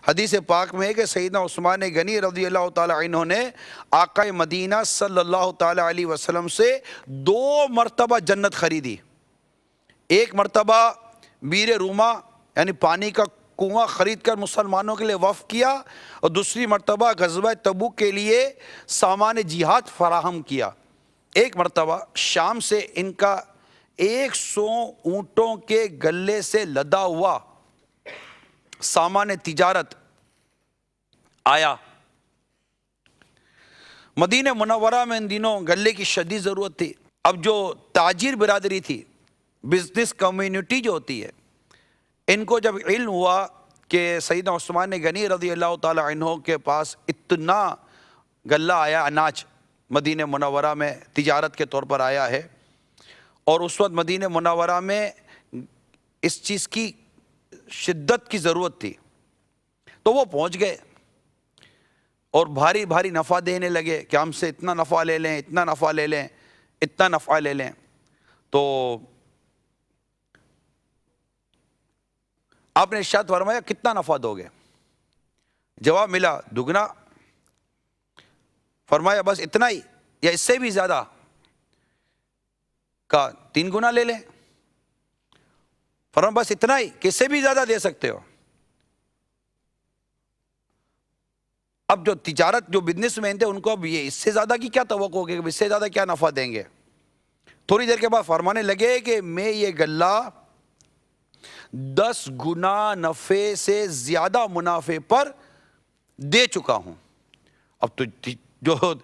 حدیث پاک میں ہے کہ سیدنا عثمان غنی رضی اللہ تعالی عنہ نے آقا مدینہ صلی اللہ تعالی علیہ وسلم سے 2 مرتبہ جنت خریدی۔ ایک مرتبہ بیر روما یعنی پانی کا کنواں خرید کر مسلمانوں کے لیے وقف کیا، اور دوسری مرتبہ غزوہ تبوک کے لیے سامان جہاد فراہم کیا۔ ایک مرتبہ شام سے ان کا 100 اونٹوں کے گلے سے لدا ہوا سامان تجارت آیا۔ مدینہ منورہ میں ان دنوں غلے کی شدید ضرورت تھی۔ اب جو تاجر برادری تھی، بزنس کمیونٹی جو ہوتی ہے، ان کو جب علم ہوا کہ سیدنا عثمان غنی رضی اللہ تعالی عنہ کے پاس اتنا غلہ آیا، اناج مدینہ منورہ میں تجارت کے طور پر آیا ہے، اور اس وقت مدینہ منورہ میں اس چیز کی شدت کی ضرورت تھی، تو وہ پہنچ گئے اور بھاری بھاری نفع دینے لگے کہ ہم سے اتنا نفع لے لیں، اتنا نفع لے لیں، اتنا نفع لے لیں۔ تو آپ نے ارشاد فرمایا کتنا نفع دو گے؟ جواب ملا دگنا۔ فرمایا بس اتنا ہی یا اس سے بھی زیادہ؟ کہا 3 گنا لے لیں۔ فرمایا بس اتنا ہی کہ اس سے بھی زیادہ دے سکتے ہو؟ اب جو تجارت جو بزنس مین تھے ان کو اب یہ اس سے زیادہ کی کیا توقع ہوگی کہ اس سے زیادہ کیا نفع دیں گے؟ تھوڑی دیر کے بعد فرمانے لگے کہ میں یہ غلہ 10 گنا نفع سے زیادہ منافع پر دے چکا ہوں۔ اب تو جو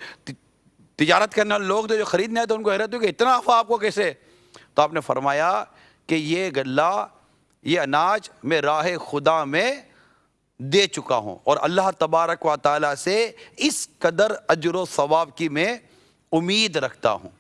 تجارت کرنے والے لوگ تھے جو خریدنے آئے تھے ان کو حیرت ہوئی کہ اتنا نفع آپ کو کیسے؟ تو آپ نے فرمایا کہ یہ غلہ، یہ اناج میں راہ خدا میں دے چکا ہوں، اور اللہ تبارک و تعالی سے اس قدر اجر و ثواب کی میں امید رکھتا ہوں۔